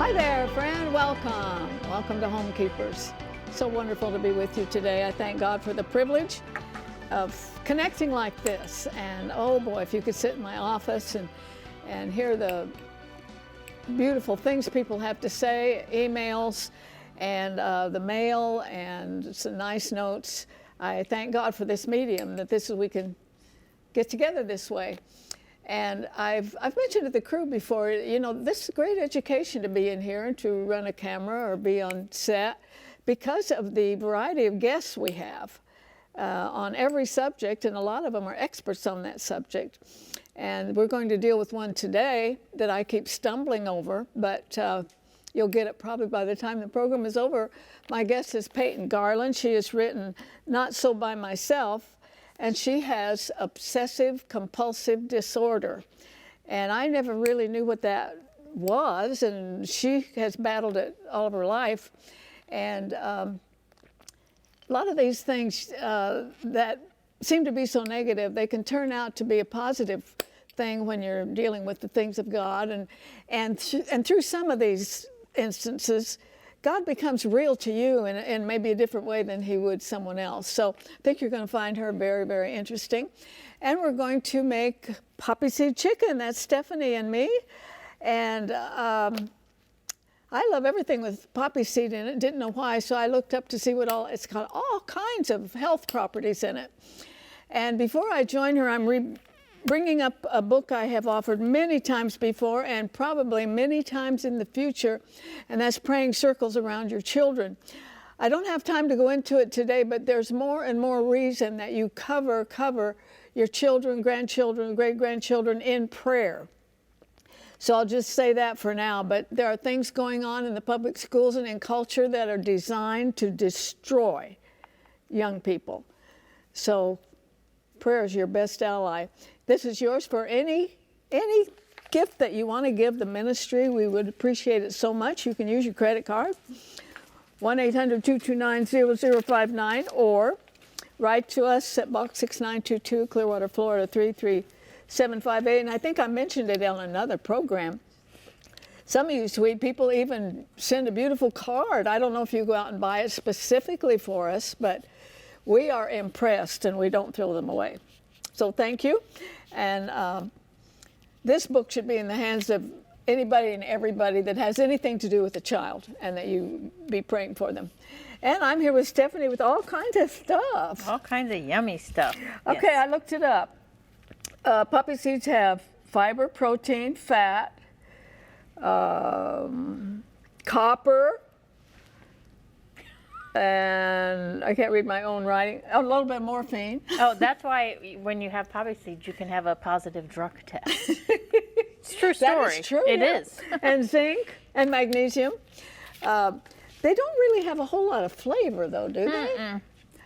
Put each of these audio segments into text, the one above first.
Hi there, friend. Welcome. Welcome to Homekeepers. So wonderful to be with you today. I thank God for the privilege of connecting like this. And oh boy, if you could sit in my office and hear the beautiful things people have to say, emails, and the mail, and some nice notes. I thank God for this medium, that we can get together this way. And I've mentioned to the crew before, you know, this is a great education to be in here and to run a camera or be on set because of the variety of guests we have on every subject, and a lot of them are experts on that subject. And we're going to deal with one today that I keep stumbling over, but you'll get it probably by the time the program is over. My guest is Peyton Garland. She has written Not So By Myself, and she has obsessive compulsive disorder. And I never really knew what that was, and she has battled it all of her life. And a lot of these things that seem to be so negative, they can turn out to be a positive thing when you're dealing with the things of God. And through some of these instances, God becomes real to you in maybe a different way than he would someone else. So I think you're going to find her very, very interesting. And we're going to make poppy seed chicken. That's Stephanie and me. And I love everything with poppy seed in it. Didn't know why, so I looked up to see it's got all kinds of health properties in it. And before I join her, I'm bringing up a book I have offered many times before and probably many times in the future, and that's Praying Circles Around Your Children. I don't have time to go into it today, but there's more and more reason that you cover your children, grandchildren, great-grandchildren in prayer. So I'll just say that for now, but there are things going on in the public schools and in culture that are designed to destroy young people. So prayer is your best ally. This is yours for any gift that you want to give the ministry. We would appreciate it so much. You can use your credit card, 1-800-229-0059, or write to us at Box 6922, Clearwater, Florida, 33758. And I think I mentioned it on another program. Some of you sweet people even send a beautiful card. I don't know if you go out and buy it specifically for us, but we are impressed and we don't throw them away. So thank you. And this book should be in the hands of anybody and everybody that has anything to do with a child, and that you be praying for them. And I'm here with Stephanie with all kinds of stuff. All kinds of yummy stuff. Okay, Yes. I looked it up. Poppy seeds have fiber, protein, fat, copper, and I can't read my own writing. A little bit of morphine. Oh, that's why when you have poppy seeds, you can have a positive drug test. It's a true story. That is true. It yeah. is. And zinc and magnesium. They don't really have a whole lot of flavor, though, do they?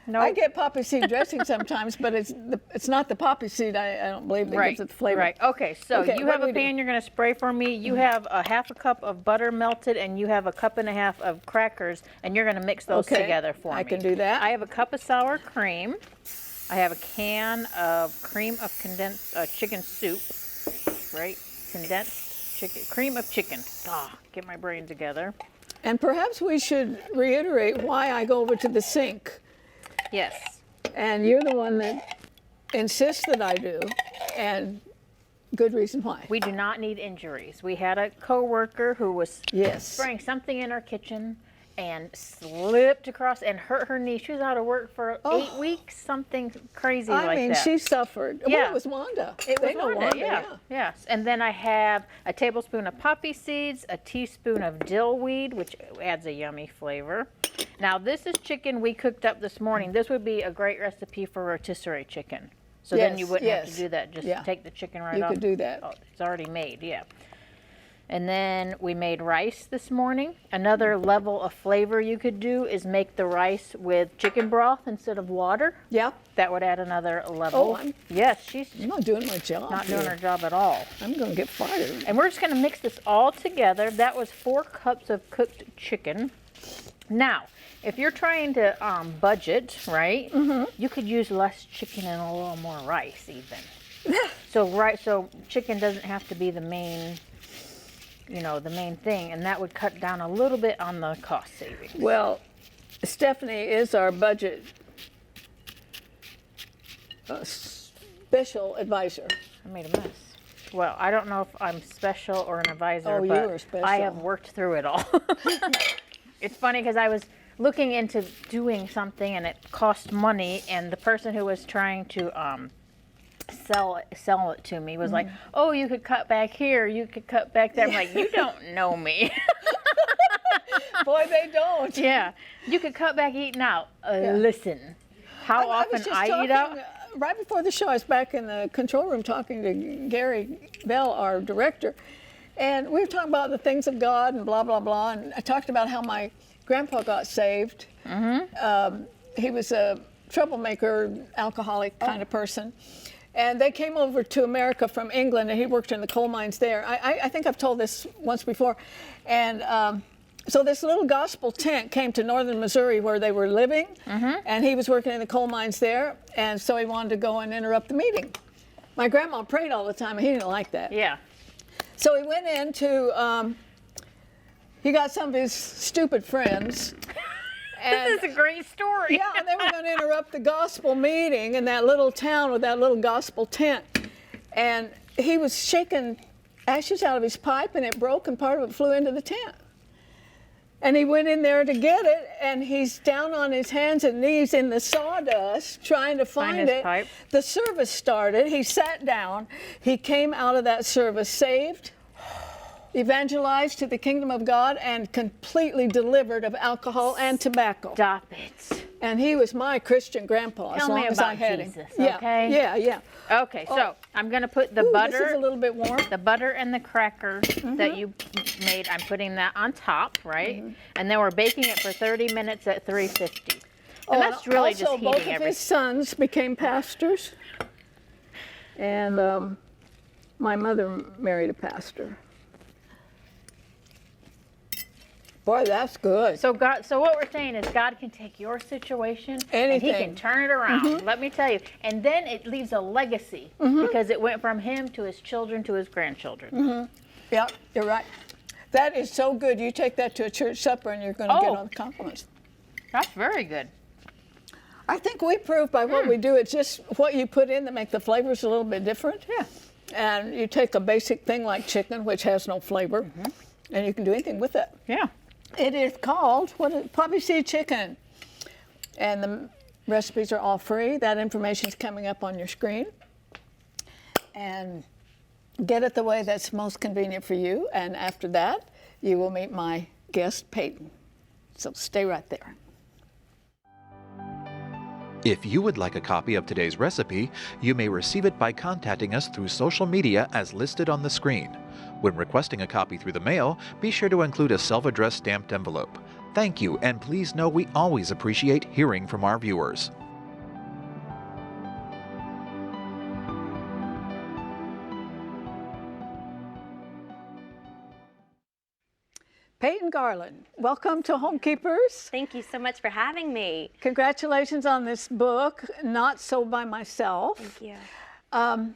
No. I get poppy seed dressing sometimes, but it's not the poppy seed, I don't believe, that gives it the flavor. Right. Okay, so Okay, you what have do a we do? pan you're going to spray for me. You have a half a cup of butter melted, and you have a cup and a half of crackers, and you're going to mix those Okay, together for me. I can do that. I have a cup of sour cream. I have a can of cream of condensed chicken soup, right? Condensed chicken, cream of chicken. Get my brain together. And perhaps we should reiterate why I go over to the sink. Yes. And you're the one that insists that I do, and good reason why. We do not need injuries. We had a coworker who was spraying something in our kitchen and slipped across and hurt her knee. She was out of work for 8 weeks, something crazy like that. I mean, she suffered. Yeah. Well, it was Wanda. It was They know Wanda, yeah. Yes. And then I have a tablespoon of poppy seeds, a teaspoon of dill weed, which adds a yummy flavor. Now, this is chicken we cooked up this morning. This would be a great recipe for rotisserie chicken. So then you wouldn't have to do that. Just take the chicken right off. You could do that. Oh, it's already made, yeah. And then we made rice this morning. Another level of flavor you could do is make the rice with chicken broth instead of water. Yeah. That would add another level. Oh, yes, she's I'm not doing my job. not doing her job at all. I'm going to get fired. And we're just going to mix this all together. That was 4 cups of cooked chicken. Now, if you're trying to budget, right, you could use less chicken and a little more rice even. So chicken doesn't have to be the main you know, the main thing, and that would cut down a little bit on the cost savings. Well, Stephanie is our budget special advisor. I made a mess. Well, I don't know if I'm special or an advisor, Oh, you but are special. I have worked through it all. It's funny because I was looking into doing something and it cost money, and the person who was trying to sell it to me was like, oh, you could cut back here, you could cut back there. I'm like, you don't know me. Boy, they don't. Yeah, you could cut back eating out. Listen, how often was just I eat out? talking, right before the show, I was back in the control room talking to Gary Bell, our director, and we were talking about the things of God and blah, blah, blah, and I talked about how my grandpa got saved. He was a troublemaker, alcoholic kind of person. And they came over to America from England, and he worked in the coal mines there. I think I've told this once before. And so this little gospel tent came to northern Missouri where they were living, and he was working in the coal mines there, and so he wanted to go and interrupt the meeting. My grandma prayed all the time, and he didn't like that. Yeah. So he went into, he got some of his stupid friends. And, This is a great story. yeah, and they were going to interrupt the gospel meeting in that little town with that little gospel tent. And he was shaking ashes out of his pipe, and it broke, and part of it flew into the tent. And he went in there to get it, and he's down on his hands and knees in the sawdust trying to find his it. pipe. The service started. He sat down. He came out of that service saved, evangelized to the kingdom of God, and completely delivered of alcohol and tobacco. Stop it. And he was my Christian grandpa as Tell long me as I about had Jesus, him. Yeah, okay? yeah. Okay, so I'm going to put the Ooh, butter. This is a little bit warm. The butter and the cracker that you made, I'm putting that on top, right? And then we're baking it for 30 minutes at 350. And that's really also, just heating both of everything. his sons became pastors, and my mother married a pastor. Boy, that's good. So what we're saying is God can take your situation and he Anything. can turn it around. Let me tell you. And then it leaves a legacy because it went from him to his children to his grandchildren. Yeah, you're right. That is so good. You take that to a church supper and you're going to get Oh. all the compliments. That's very good. I think we prove by what we do. It's just what you put in that make the flavors a little bit different. Yeah. And you take a basic thing like chicken, which has no flavor, and you can do anything with it. Yeah. It is called poppy seed chicken, and the recipes are all free. That information is coming up on your screen. And get it the way that's most convenient for you. And after that, you will meet my guest, Peyton. So stay right there. If you would like a copy of today's recipe, you may receive it by contacting us through social media as listed on the screen. When requesting a copy through the mail, be sure to include a self-addressed stamped envelope. Thank you, and please know we always appreciate hearing from our viewers. Peyton Garland, welcome to Homekeepers. Thank you so much for having me. Congratulations on this book, Not So By Myself. Thank you.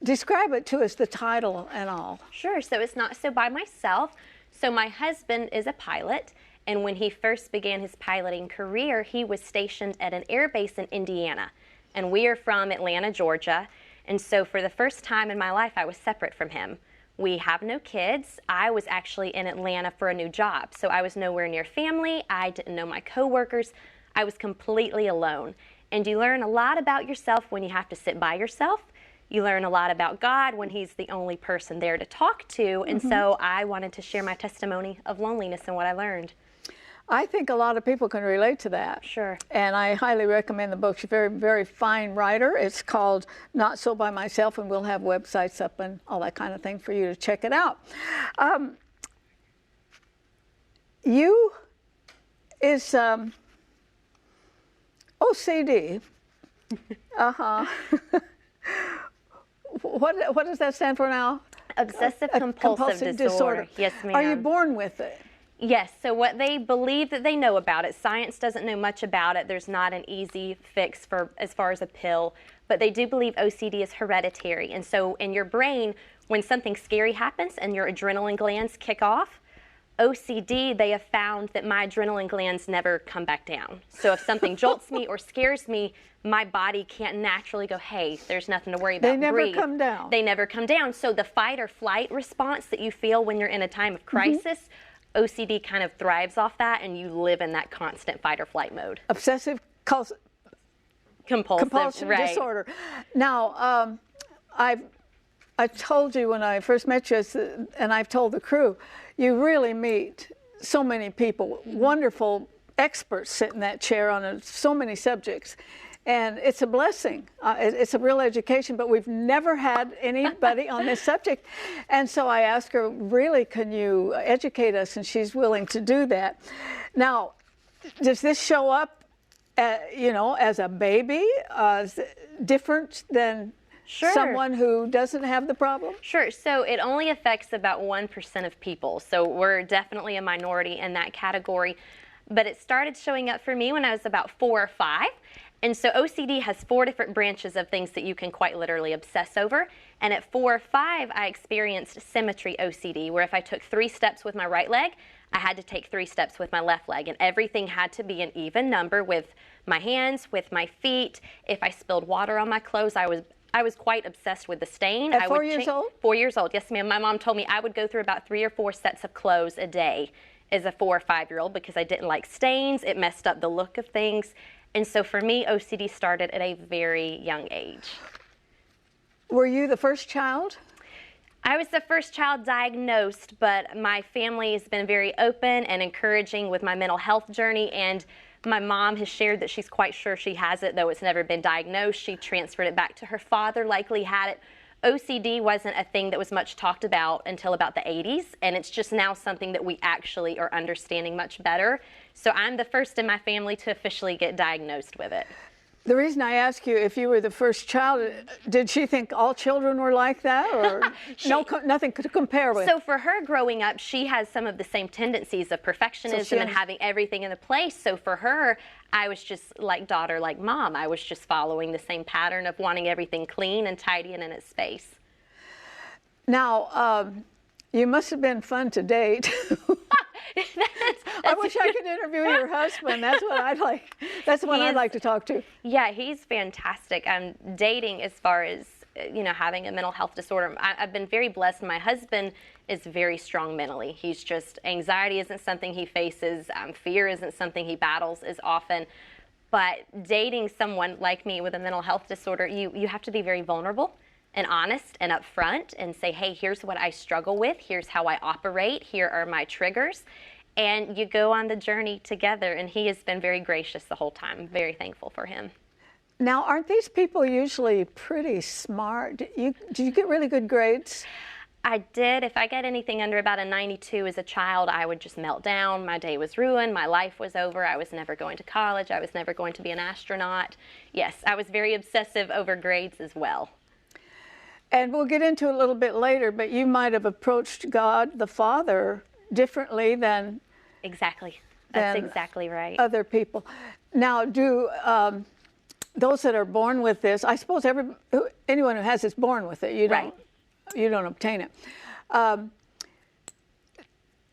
Describe it to us, the title and all. Sure, so it's Not So By Myself. So my husband is a pilot, and when he first began his piloting career, he was stationed at an air base in Indiana. And we are from Atlanta, Georgia. And so for the first time in my life, I was separate from him. We have no kids. I was actually in Atlanta for a new job. So I was nowhere near family. I didn't know my coworkers. I was completely alone. And you learn a lot about yourself when you have to sit by yourself. You learn a lot about God when he's the only person there to talk to. And so I wanted to share my testimony of loneliness and what I learned. I think a lot of people can relate to that. Sure. And I highly recommend the book. She's a very, very fine writer. It's called Not So By Myself, and we'll have websites up and all that kind of thing for you to check it out. You is OCD. What does that stand for now? Obsessive compulsive disorder. Yes, ma'am. Are you born with it? Yes, so what they believe that they know about it, science doesn't know much about it. There's not an easy fix for as far as a pill, but they do believe OCD is hereditary. And so in your brain, when something scary happens and your adrenaline glands kick off, OCD, they have found that my adrenaline glands never come back down. So if something jolts me or scares me, my body can't naturally go, hey, there's nothing to worry about. They never Breathe. come down. They never come down. So the fight or flight response that you feel when you're in a time of crisis, OCD kind of thrives off that, and you live in that constant fight or flight mode. Obsessive compulsive right. disorder. Now, I told you when I first met you, and I've told the crew, you really meet so many people, wonderful experts sit in that chair on so many subjects. And it's a blessing. It's a real education, but we've never had anybody on this subject. And so I asked her, really, can you educate us? And she's willing to do that. Now, does this show up, as a baby, different than someone who doesn't have the problem? Sure. So it only affects about 1% of people. So we're definitely a minority in that category. But it started showing up for me when I was about 4 or 5. And so OCD has 4 different branches of things that you can quite literally obsess over. And at 4 or 5, I experienced symmetry OCD, where if I took 3 steps with my right leg, I had to take 3 steps with my left leg. And everything had to be an even number with my hands, with my feet. If I spilled water on my clothes, I was quite obsessed with the stain. At 4 years old? 4 years old, yes, ma'am. My mom told me I would go through about 3 or 4 sets of clothes a day as a 4 or 5-year-old because I didn't like stains. It messed up the look of things. And so for me, OCD started at a very young age. Were you the first child? I was the first child diagnosed, but my family has been very open and encouraging with my mental health journey, and my mom has shared that she's quite sure she has it, though it's never been diagnosed. She transferred it back to her father, likely had it. OCD wasn't a thing that was much talked about until about the 80s, and it's just now something that we actually are understanding much better. So I'm the first in my family to officially get diagnosed with it. The reason I ask you if you were the first child, did she think all children were like that, or nothing to compare with? So for her growing up, she has some of the same tendencies of perfectionism and having everything in a place. So for her, I was just like daughter, like mom. I was just following the same pattern of wanting everything clean and tidy and in its space. Now, you must have been fun to date. I wish I could interview your husband. That's what I'd like. That's the one I'd like to talk to. Yeah, he's fantastic. Dating, as far as having a mental health disorder, I've been very blessed. My husband is very strong mentally. He's just, anxiety isn't something he faces. Fear isn't something he battles as often. But dating someone like me with a mental health disorder, you have to be very vulnerable and honest and upfront and say, hey, here's what I struggle with. Here's how I operate. Here are my triggers. And you go on the journey together, and he has been very gracious the whole time. I'm very thankful for him. Now, aren't these people usually pretty smart? Do you get really good grades? I did. If I got anything under about a 92 as a child, I would just melt down. My day was ruined. My life was over. I was never going to college. I was never going to be an astronaut. Yes, I was very obsessive over grades as well. And we'll get into it a little bit later, but you might have approached God, the Father, differently than Exactly. That's exactly right. Other people. Now, do those that are born with this, I suppose anyone who has this born with it, you don't obtain it.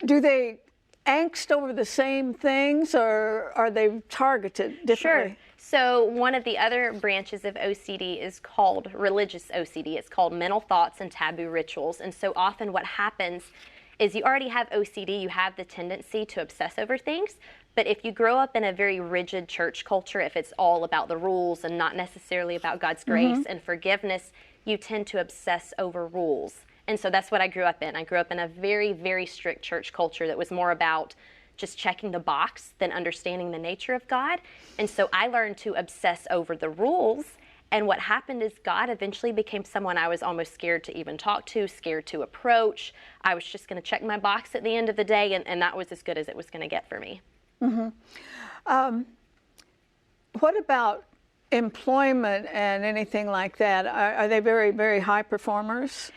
Do they angst over the same things, or are they targeted differently? Sure. So one of the other branches of OCD is called religious OCD. It's called mental thoughts and taboo rituals. And so often what happens is you already have OCD, you have the tendency to obsess over things, but if you grow up in a very rigid church culture, if it's all about the rules and not necessarily about God's grace and forgiveness, you tend to obsess over rules. And so that's what I grew up in. I grew up in a very, very strict church culture that was more about just checking the box than understanding the nature of God. And so I learned to obsess over the rules. And what happened is God eventually became someone I was almost scared to even talk to, scared to approach. I was just going to check my box at the end of the day, and that was as good as it was going to get for me. What about employment and anything like that? Are they very, very high performers?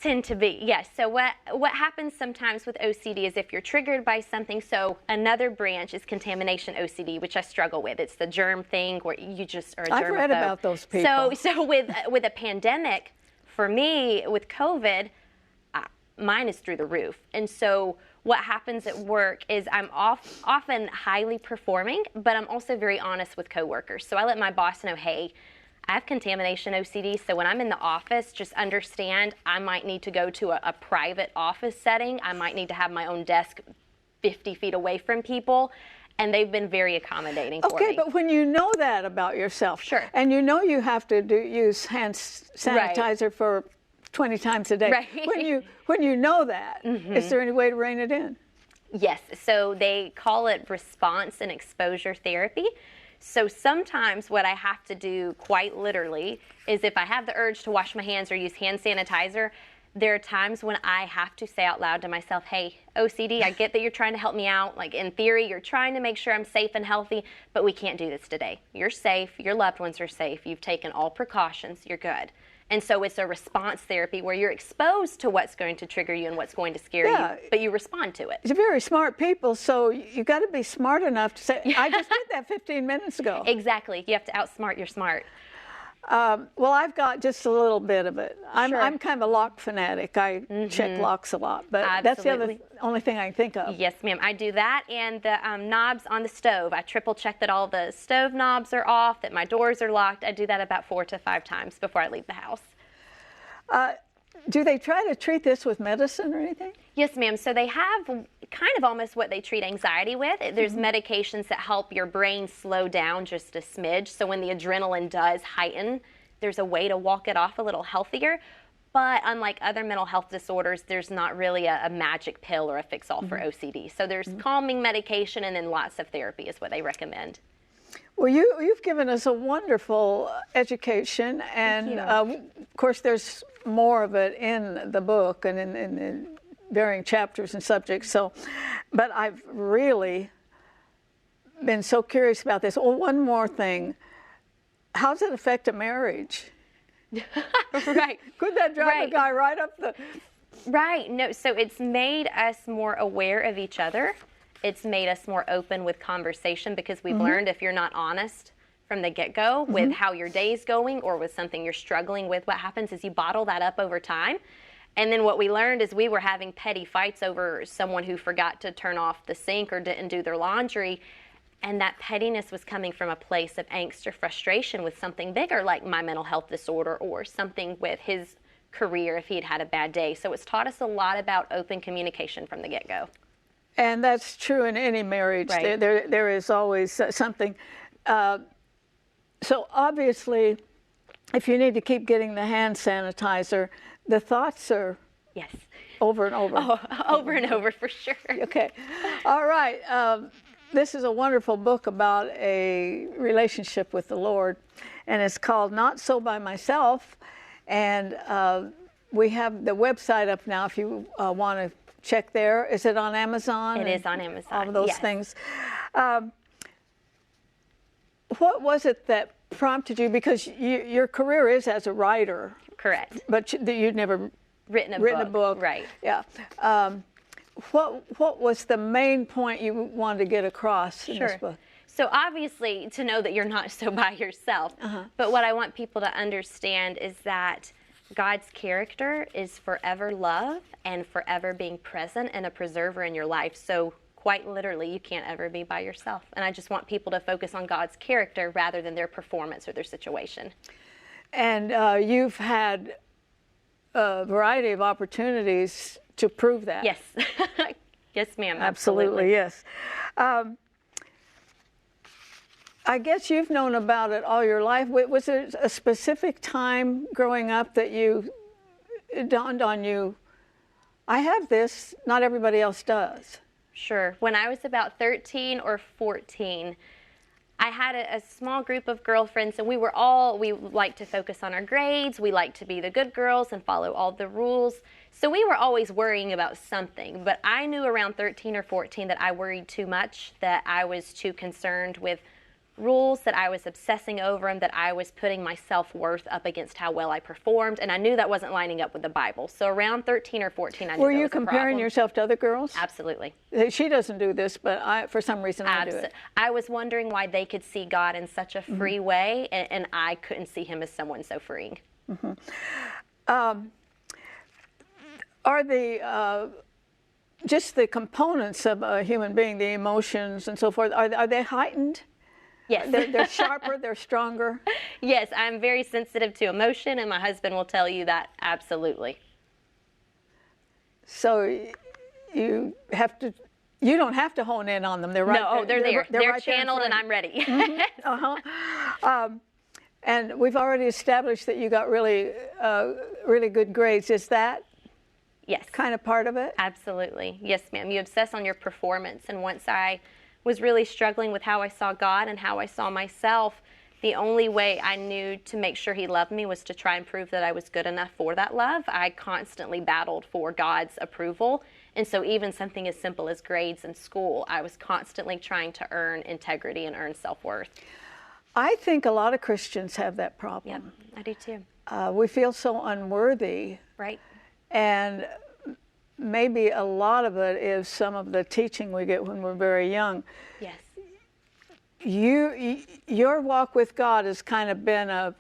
Tend to be, yes. So what happens sometimes with OCD is if you're triggered by something, so another branch is contamination OCD, which I struggle with. It's the germ thing where you just are a germaphobe. I've read about those people. So with a pandemic, for me, with COVID, mine is through the roof. And so what happens at work is I'm often highly performing, but I'm also very honest with coworkers. So I let my boss know, hey, I have contamination OCD, so when I'm in the office, just understand I might need to go to a private office setting. I might need to have my own desk 50 feet away from people, and they've been very accommodating for me. Okay, but when you know that about yourself, Sure. and you know you have to use hand sanitizer for 20 times a day, Right. when you know that, is there any way to rein it in? Yes, so they call it response and exposure therapy. So sometimes what I have to do quite literally is if I have the urge to wash my hands or use hand sanitizer, there are times when I have to say out loud to myself, hey, OCD, I get that you're trying to help me out. Like in theory, you're trying to make sure I'm safe and healthy, but we can't do this today. You're safe, your loved ones are safe, you've taken all precautions, you're good. And so it's a response therapy where you're exposed to what's going to trigger you and what's going to scare you, but you respond to it. You're very smart people, so you got to be smart enough to say, I just did that 15 minutes ago. Exactly. You have to outsmart your smart. Well, I've got just a little bit of it. Sure. I'm kind of a lock fanatic. I check locks a lot, but that's the only thing I can think of. Yes, ma'am. I do that, and the knobs on the stove. I triple check that all the stove knobs are off, that my doors are locked. I do that about 4 to 5 times before I leave the house. Do they try to treat this with medicine or anything? Yes, ma'am. So they have kind of almost what they treat anxiety with. There's medications that help your brain slow down just a smidge. So when the adrenaline does heighten, there's a way to walk it off a little healthier. But unlike other mental health disorders, there's not really a magic pill or a fix-all for OCD. So there's calming medication and then lots of therapy is what they recommend. Well, you've given us a wonderful education, and of course there's more of it in the book and in varying chapters and subjects. So, but I've really been so curious about this. Oh, one more thing. How does it affect a marriage? Right. Could that drive a guy right up the... Right. No, so it's made us more aware of each other. It's made us more open with conversation because we've learned if you're not honest from the get-go with how your day's going or with something you're struggling with, what happens is you bottle that up over time. And then what we learned is we were having petty fights over someone who forgot to turn off the sink or didn't do their laundry. And that pettiness was coming from a place of angst or frustration with something bigger like my mental health disorder or something with his career if he had had a bad day. So it's taught us a lot about open communication from the get-go. And that's true in any marriage. Right. There is always something. So obviously, if you need to keep getting the hand sanitizer, the thoughts are over and over. Oh, over and over for sure. Okay. All right. This is a wonderful book about a relationship with the Lord, and it's called Not So By Myself. And we have the website up now if you want to check there. Is it on Amazon? It is on Amazon. All of those things. What was it that prompted you? Because your career is as a writer. Correct. But you'd never written a book. Right. Yeah. What was the main point you wanted to get across in this book? So obviously to know that you're not so by yourself. But what I want people to understand is that God's character is forever love and forever being present and a preserver in your life. So quite literally, you can't ever be by yourself. And I just want people to focus on God's character rather than their performance or their situation. And you've had a variety of opportunities to prove that. Yes. Yes, ma'am. Absolutely, yes. I guess you've known about it all your life. Was there a specific time growing up that it dawned on you, I have this, not everybody else does? Sure. When I was about 13 or 14, I had a small group of girlfriends, and we liked to focus on our grades. We liked to be the good girls and follow all the rules. So we were always worrying about something. But I knew around 13 or 14 that I worried too much, that I was too concerned with rules, that I was obsessing over them, that I was putting my self-worth up against how well I performed, and I knew that wasn't lining up with the Bible. So around 13 or 14, I knew Were there you was a comparing problem. yourself to other girls? Absolutely. She doesn't do this, but for some reason I do it. I was wondering why they could see God in such a free way, and I couldn't see him as someone so freeing. Are the just the components of a human being, the emotions and so forth, are they heightened? Yes. They're sharper, they're stronger? Yes, I'm very sensitive to emotion, and my husband will tell you that absolutely. So you don't have to hone in on them. They're right. No, they're there. They're right there in channeled, and front I'm ready. And we've already established that you got really good grades. Is that Yes. kind of part of it? Absolutely. Yes, ma'am. You obsess on your performance. And once I was really struggling with how I saw God and how I saw myself, the only way I knew to make sure he loved me was to try and prove that I was good enough for that love. I constantly battled for God's approval. And so even something as simple as grades in school, I was constantly trying to earn integrity and earn self-worth. I think a lot of Christians have that problem. Yep, I do too. We feel so unworthy. Right. And maybe a lot of it is some of the teaching we get when we're very young. Yes. Your walk with God has kind of been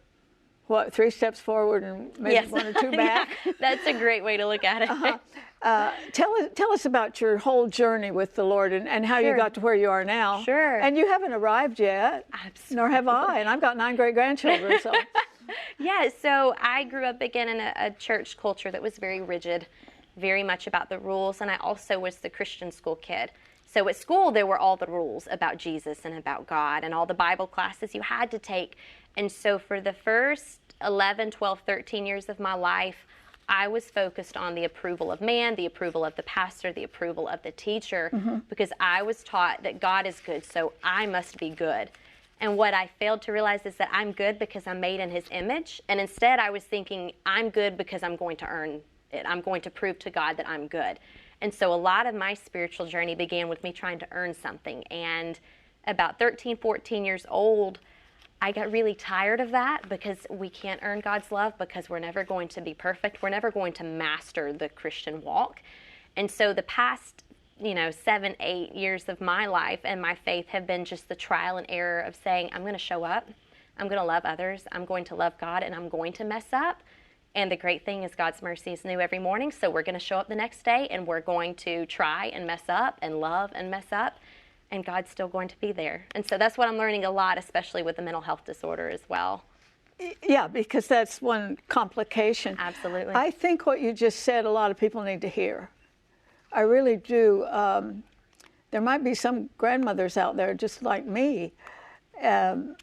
3 steps forward and maybe Yes. 1 or 2 back? Yeah, that's a great way to look at it. Tell us about your whole journey with the Lord and how you Sure. got to where you are now. Sure. And you haven't arrived yet. Absolutely. Nor have I. And I've got 9 great-grandchildren, so. Yeah, so I grew up again in a church culture that was very rigid, very much about the rules, and I also was the Christian school kid. So at school, there were all the rules about Jesus and about God and all the Bible classes you had to take. And so for the first 11, 12, 13 years of my life, I was focused on the approval of man, the approval of the pastor, the approval of the teacher, because I was taught that God is good, so I must be good. And what I failed to realize is that I'm good because I'm made in his image. And instead I was thinking I'm good because I'm going to earn it. I'm going to prove to God that I'm good. And so a lot of my spiritual journey began with me trying to earn something. And about 13, 14 years old, I got really tired of that because we can't earn God's love because we're never going to be perfect. We're never going to master the Christian walk. And so the past 7, 8 years of my life and my faith have been just the trial and error of saying, I'm going to show up, I'm going to love others, I'm going to love God, and I'm going to mess up. And the great thing is God's mercy is new every morning, so we're going to show up the next day and we're going to try and mess up and love and mess up, and God's still going to be there. And so that's what I'm learning a lot, especially with the mental health disorder as well. Yeah, because that's one complication. Absolutely. I think what you just said, a lot of people need to hear. I really do. There might be some grandmothers out there just like me, and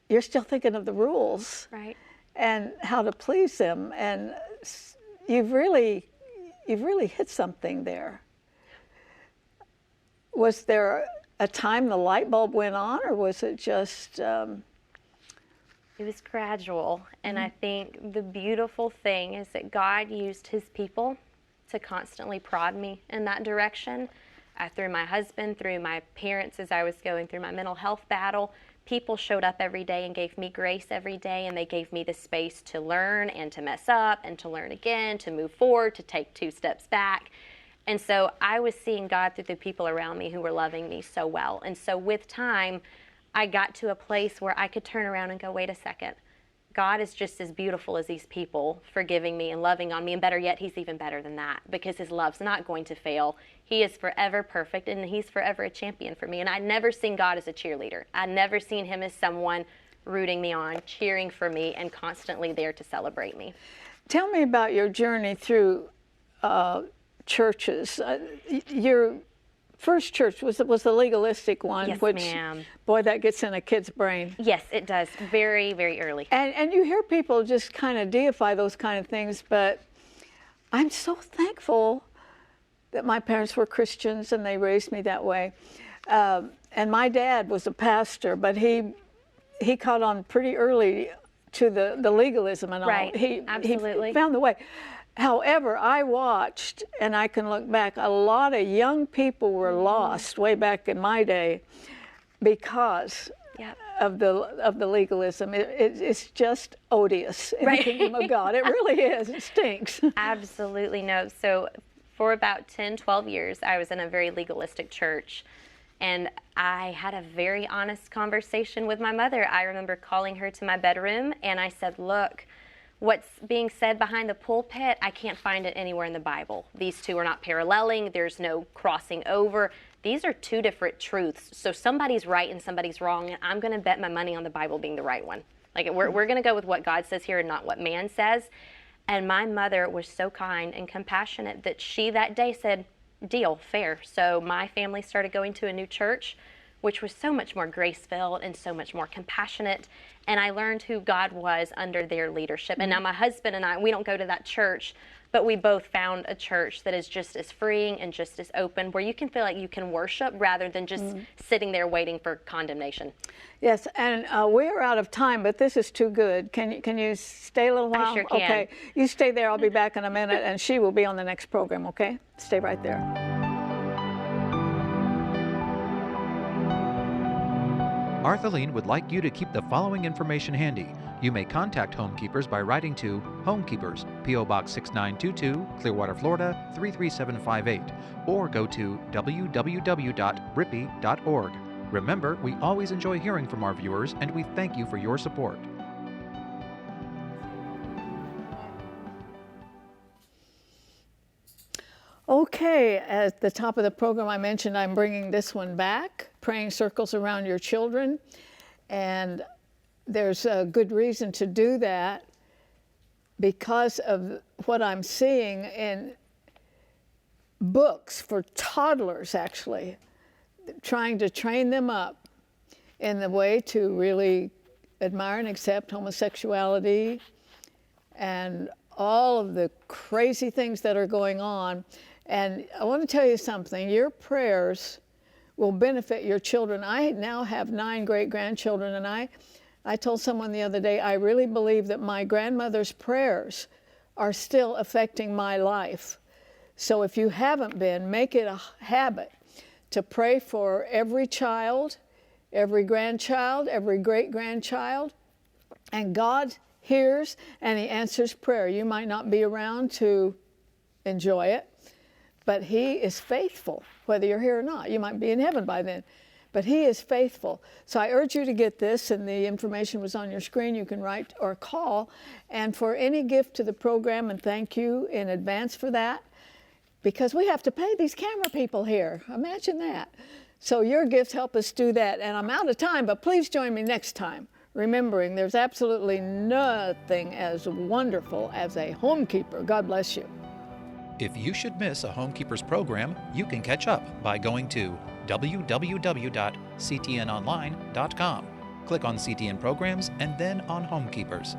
you're still thinking of the rules, Right. and how to please them, and you've really hit something there. Was there a time the light bulb went on, or was it just? It was gradual, and I think the beautiful thing is that God used his people to constantly prod me in that direction. Through my husband, through my parents as I was going through my mental health battle, people showed up every day and gave me grace every day, and they gave me the space to learn and to mess up and to learn again, to move forward, to take 2 steps back. And so I was seeing God through the people around me who were loving me so well. And so with time, I got to a place where I could turn around and go, wait a second. God is just as beautiful as these people forgiving me and loving on me, and better yet, he's even better than that because his love's not going to fail. He is forever perfect, and he's forever a champion for me. And I'd never seen God as a cheerleader. I'd never seen him as someone rooting me on, cheering for me, and constantly there to celebrate me. Tell me about your journey through churches. Your first church was the legalistic one, Yes, which, ma'am. boy, that gets in a kid's brain. Yes, it does. Very, very early. And you hear people just kind of deify those kind of things, but I'm so thankful that my parents were Christians and they raised me that way. And my dad was a pastor, but he caught on pretty early to the legalism and all. Right, absolutely. He found the way. However, I watched, and I can look back, a lot of young people were lost way back in my day. because Yep. of the legalism. It's just odious in Right. the kingdom of God. It really is. It stinks. Absolutely no. So for about 10, 12 years, I was in a very legalistic church. And I had a very honest conversation with my mother. I remember calling her to my bedroom and I said, look, what's being said behind the pulpit, I can't find it anywhere in the Bible. These two are not paralleling. There's no crossing over. These are two different truths. So somebody's right and somebody's wrong, and I'm going to bet my money on the Bible being the right one. Like, we're going to go with what God says here and not what man says. And my mother was so kind and compassionate that she that day said, deal, fair. So my family started going to a new church, which was so much more grace-filled and so much more compassionate. And I learned who God was under their leadership. And now my husband and I, we don't go to that church, but we both found a church that is just as freeing and just as open, where you can feel like you can worship rather than just sitting there waiting for condemnation. Yes, and we're out of time, but this is too good. Can you stay a little while? I sure can. Okay, you stay there. I'll be back in a minute, and she will be on the next program, okay? Stay right there. Arthelene would like you to keep the following information handy. You may contact Homekeepers by writing to Homekeepers, P.O. Box 6922, Clearwater, Florida 33758, or go to www.rippy.org. Remember, we always enjoy hearing from our viewers, and we thank you for your support. Okay, at the top of the program I mentioned I'm bringing this one back, Praying Circles Around Your Children, and there's a good reason to do that because of what I'm seeing in books for toddlers, actually, trying to train them up in the way to really admire and accept homosexuality and all of the crazy things that are going on. And I want to tell you something, your prayers will benefit your children. I now have 9 great-grandchildren, and I told someone the other day, I really believe that my grandmother's prayers are still affecting my life. So if you haven't been, make it a habit to pray for every child, every grandchild, every great-grandchild, and God hears and He answers prayer. You might not be around to enjoy it, but He is faithful, whether you're here or not. You might be in heaven by then, but He is faithful. So I urge you to get this, and the information was on your screen. You can write or call. And for any gift to the program, and thank you in advance for that, because we have to pay these camera people here. Imagine that. So your gifts help us do that. And I'm out of time, but please join me next time, remembering there's absolutely nothing as wonderful as a homekeeper. God bless you. If you should miss a Homekeepers program, you can catch up by going to www.ctnonline.com. Click on CTN Programs and then on Homekeepers.